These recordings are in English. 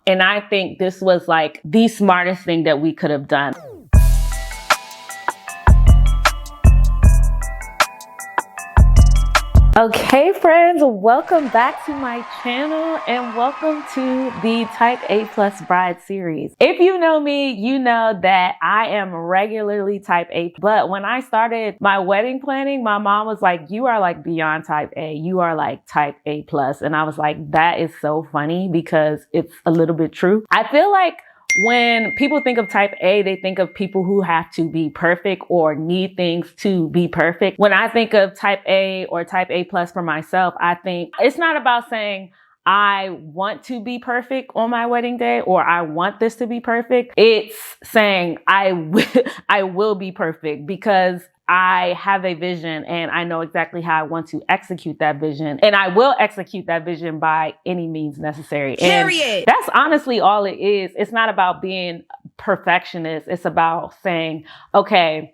And I think this was like the smartest thing that we could have done. Okay, friends, welcome back to my channel and welcome to the Type A Plus Bride series. If you know me, you know that I am regularly Type A, but when I started my wedding planning, my mom was like, you are like beyond Type A, you are like Type A Plus. And I was like, that is so funny because it's a little bit true. I feel like when people think of Type A, they think of people who have to be perfect or need things to be perfect. When I think of Type A or Type A Plus for myself, I think it's not about saying I want to be perfect on my wedding day or I want this to be perfect. It's saying I will be perfect because I have a vision and I know exactly how I want to execute that vision, and I will execute that vision by any means necessary. Period. And that's honestly all it is. It's not about being perfectionist. It's about saying, okay,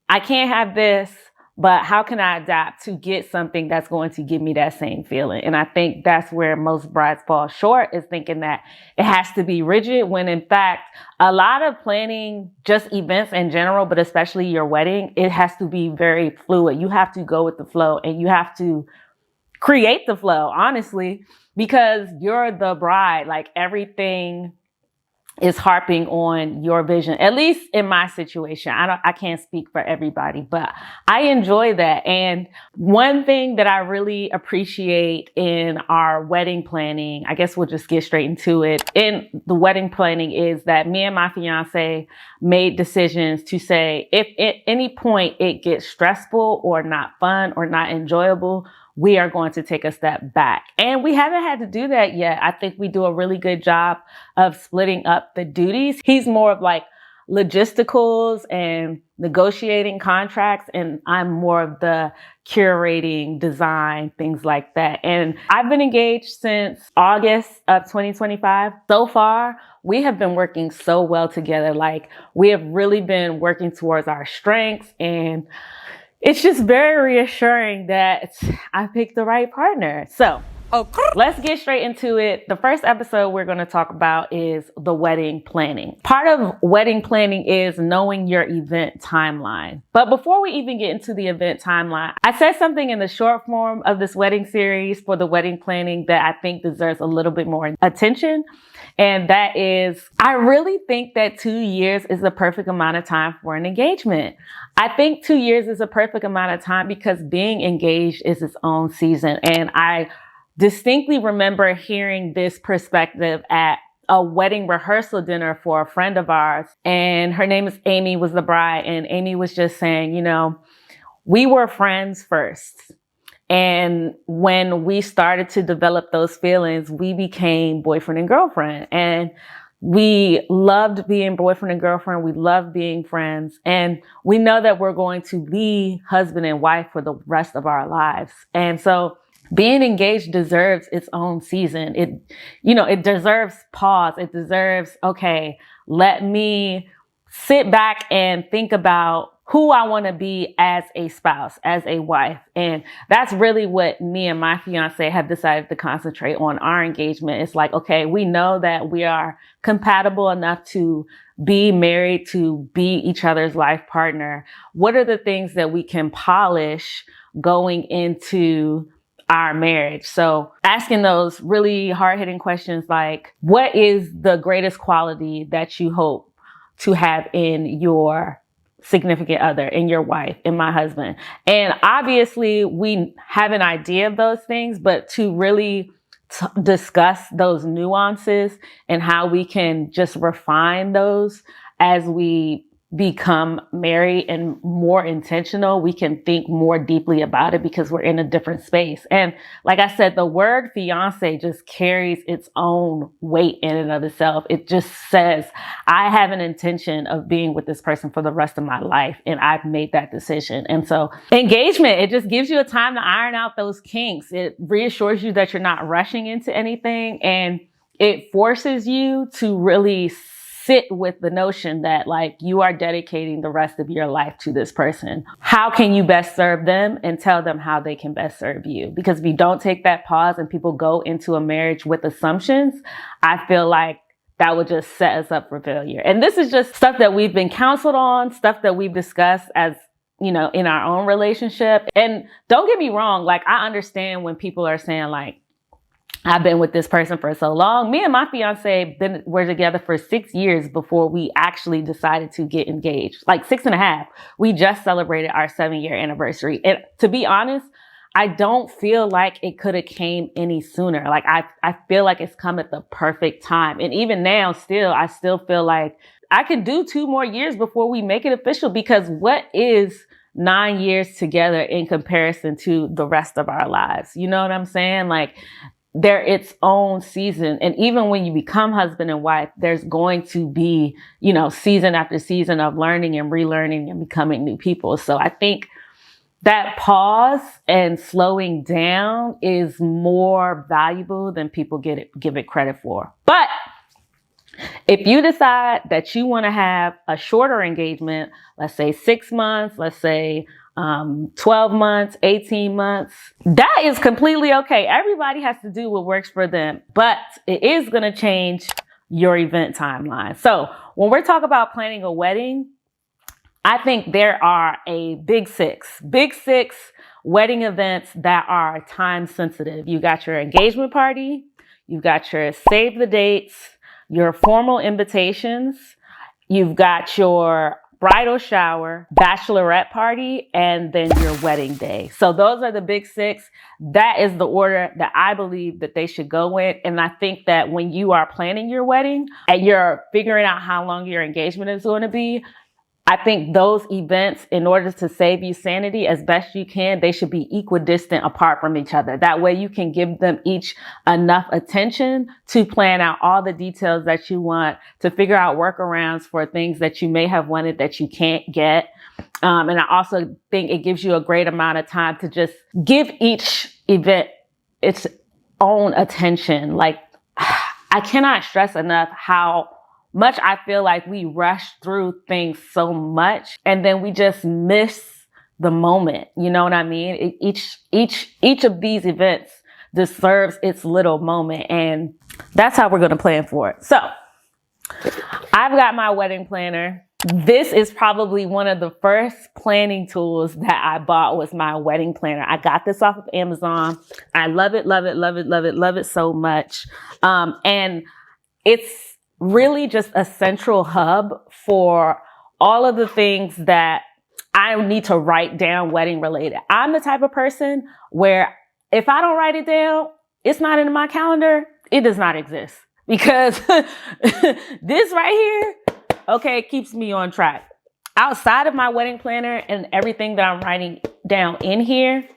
I can't have this, but how can I adapt to get something that's going to give me that same feeling? And I think that's where most brides fall short, is thinking that it has to be rigid, when in fact, a lot of planning, just events in general, but especially your wedding, it has to be very fluid. You have to go with the flow and you have to create the flow, honestly, because you're the bride. Like, everything is harping on your vision, at least in my situation. I can't speak for everybody, but I enjoy that. And one thing that I really appreciate in our wedding planning, I guess we'll just get straight into it, in the wedding planning, is that me and my fiance made decisions to say, if at any point it gets stressful or not fun or not enjoyable, we are going to take a step back. And we haven't had to do that yet. I think we do a really good job of splitting up the duties. He's more of like logisticals and negotiating contracts, and I'm more of the curating, design, things like that. And I've been engaged since August of 2025. So far, we have been working so well together. Like, we have really been working towards our strengths, and it's just very reassuring that I picked the right partner. So let's get straight into it. The first episode we're going to talk about is the wedding planning. Part of wedding planning is knowing your event timeline. But before we even get into the event timeline, I said something in the short form of this wedding series for the wedding planning that I think deserves a little bit more attention. And that is, I really think that 2 years is the perfect amount of time for an engagement. I think 2 years is a perfect amount of time because being engaged is its own season. And I distinctly remember hearing this perspective at a wedding rehearsal dinner for a friend of ours. And her name is Amy, was the bride. And Amy was just saying, you know, we were friends first. And when we started to develop those feelings, we became boyfriend and girlfriend. And we loved being boyfriend and girlfriend. We loved being friends. And we know that we're going to be husband and wife for the rest of our lives. And so being engaged deserves its own season. It deserves pause. It deserves, okay, let me sit back and think about who I want to be as a spouse, as a wife. And that's really what me and my fiance have decided to concentrate on our engagement. It's like, okay, we know that we are compatible enough to be married, to be each other's life partner. What are the things that we can polish going into our marriage? So asking those really hard-hitting questions like, what is the greatest quality that you hope to have in your significant other, in your wife, in my husband? And obviously we have an idea of those things, but to really discuss those nuances and how we can just refine those as we become married and more intentional, we can think more deeply about it because we're in a different space. And like I said, the word fiance just carries its own weight in and of itself. It just says, I have an intention of being with this person for the rest of my life, and I've made that decision. And so engagement, it just gives you a time to iron out those kinks. It reassures you that you're not rushing into anything, and it forces you to really sit with the notion that like you are dedicating the rest of your life to this person. How can you best serve them, and tell them how they can best serve you? Because if you don't take that pause and people go into a marriage with assumptions, I feel like that would just set us up for failure. And this is just stuff that we've been counseled on, stuff that we've discussed as, you know, in our own relationship. And don't get me wrong, like, I understand when people are saying like, I've been with this person for so long. Me and my fiance were together for 6 years before we actually decided to get engaged. Like 6.5. We just celebrated our 7-year anniversary. And to be honest, I don't feel like it could have came any sooner. Like I feel like it's come at the perfect time. And even now I still feel like I could do 2 more years before we make it official, because what is 9 years together in comparison to the rest of our lives? You know what I'm saying? Like, they're its own season. And even when you become husband and wife, there's going to be, you know, season after season of learning and relearning and becoming new people. So I think that pause and slowing down is more valuable than people give it credit for. But if you decide that you want to have a shorter engagement, let's say 6 months, let's say 12 months, 18 months, that is completely okay. Everybody has to do what works for them, but it is going to change your event timeline. So when we're talking about planning a wedding, I think there are a big six wedding events that are time sensitive. You got your engagement party, you've got your save the dates, your formal invitations, you've got your bridal shower, bachelorette party, and then your wedding day. So those are the big six. That is the order that I believe that they should go in. And I think that when you are planning your wedding and you're figuring out how long your engagement is going to be, I think those events, in order to save you sanity as best you can, they should be equidistant apart from each other. That way you can give them each enough attention to plan out all the details that you want, to figure out workarounds for things that you may have wanted that you can't get. And I also think it gives you a great amount of time to just give each event its own attention. Like, I cannot stress enough how much I feel like we rush through things so much, and then we just miss the moment. You know what I mean? Each of these events deserves its little moment, and that's how we're going to plan for it. So I've got my wedding planner. This is probably one of the first planning tools that I bought, was my wedding planner. I got this off of Amazon. I love it, love it, love it, love it, love it so much. And it's really just a central hub for all of the things that I need to write down wedding related. I'm the type of person where if I don't write it down, it's not in my calendar. It does not exist, because this right here, okay, it keeps me on track. Outside of my wedding planner and everything that I'm writing down in here,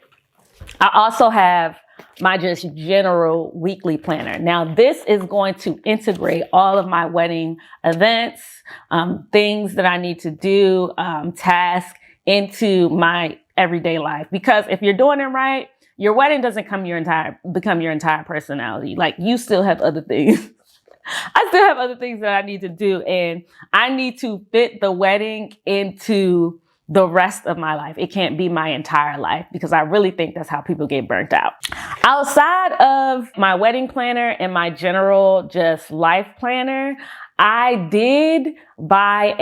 I also have my just general weekly planner. Now, this is going to integrate all of my wedding events, things that I need to do, tasks into my everyday life. Because if you're doing it right, your wedding doesn't become your entire personality. Like, you still have other things. I still have other things that I need to do, and I need to fit the wedding into the rest of my life. It can't be my entire life, because I really think that's how people get burnt out. Outside of my wedding planner and my general just life planner, I did buy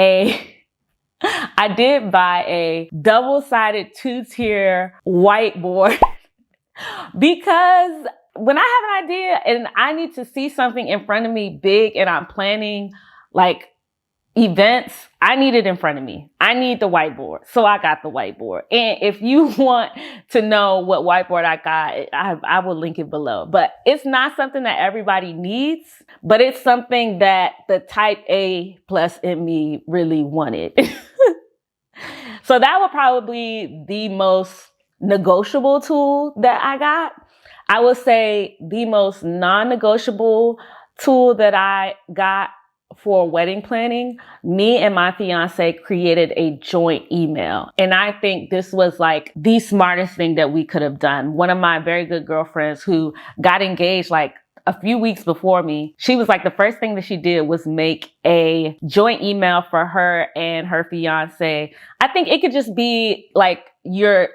a double-sided 2-tier whiteboard because when I have an idea and I need to see something in front of me big, and I'm planning like events, I need it in front of me. I need the whiteboard. So I got the whiteboard. And if you want to know what whiteboard I got, I will link it below. But it's not something that everybody needs, but it's something that the type A plus in me really wanted. So that would probably be the most negotiable tool that I got. I would say the most non-negotiable tool that I got for wedding planning, me and my fiance created a joint email. And I think this was like the smartest thing that we could have done. One of my very good girlfriends who got engaged like a few weeks before me, she was like, the first thing that she did was make a joint email for her and her fiance. I think it could just be like your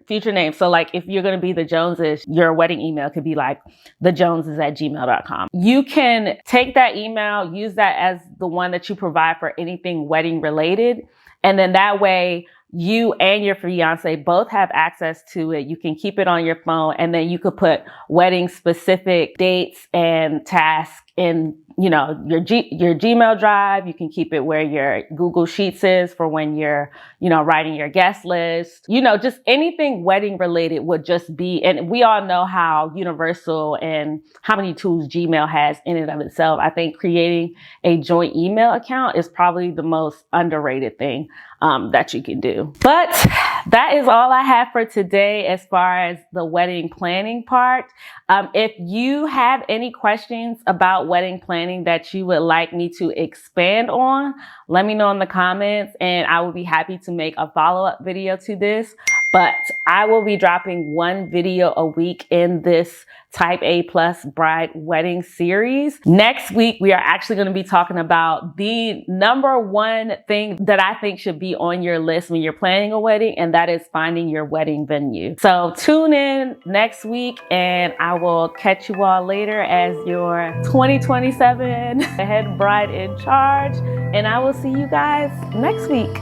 future name. So like if you're going to be the Joneses, your wedding email could be like thejoneses@gmail.com. You can take that email, use that as the one that you provide for anything wedding related. And then that way you and your fiance both have access to it. You can keep it on your phone, and then you could put wedding specific dates and tasks in, you know, your Gmail drive. You can keep it where your Google Sheets is for when you're, you know, writing your guest list. You know, just anything wedding related would just be, and we all know how universal and how many tools Gmail has in and of itself. I think creating a joint email account is probably the most underrated thing that you can do. But that is all I have for today as far as the wedding planning part. If you have any questions about wedding planning that you would like me to expand on, let me know in the comments and I will be happy to make a follow-up video to this. But I will be dropping one video a week in this Type A Plus Bride Wedding series. Next week, we are actually going to be talking about the number one thing that I think should be on your list when you're planning a wedding, and that is finding your wedding venue. So tune in next week and I will catch you all later as your 2027 head bride in charge. And I will see you guys next week.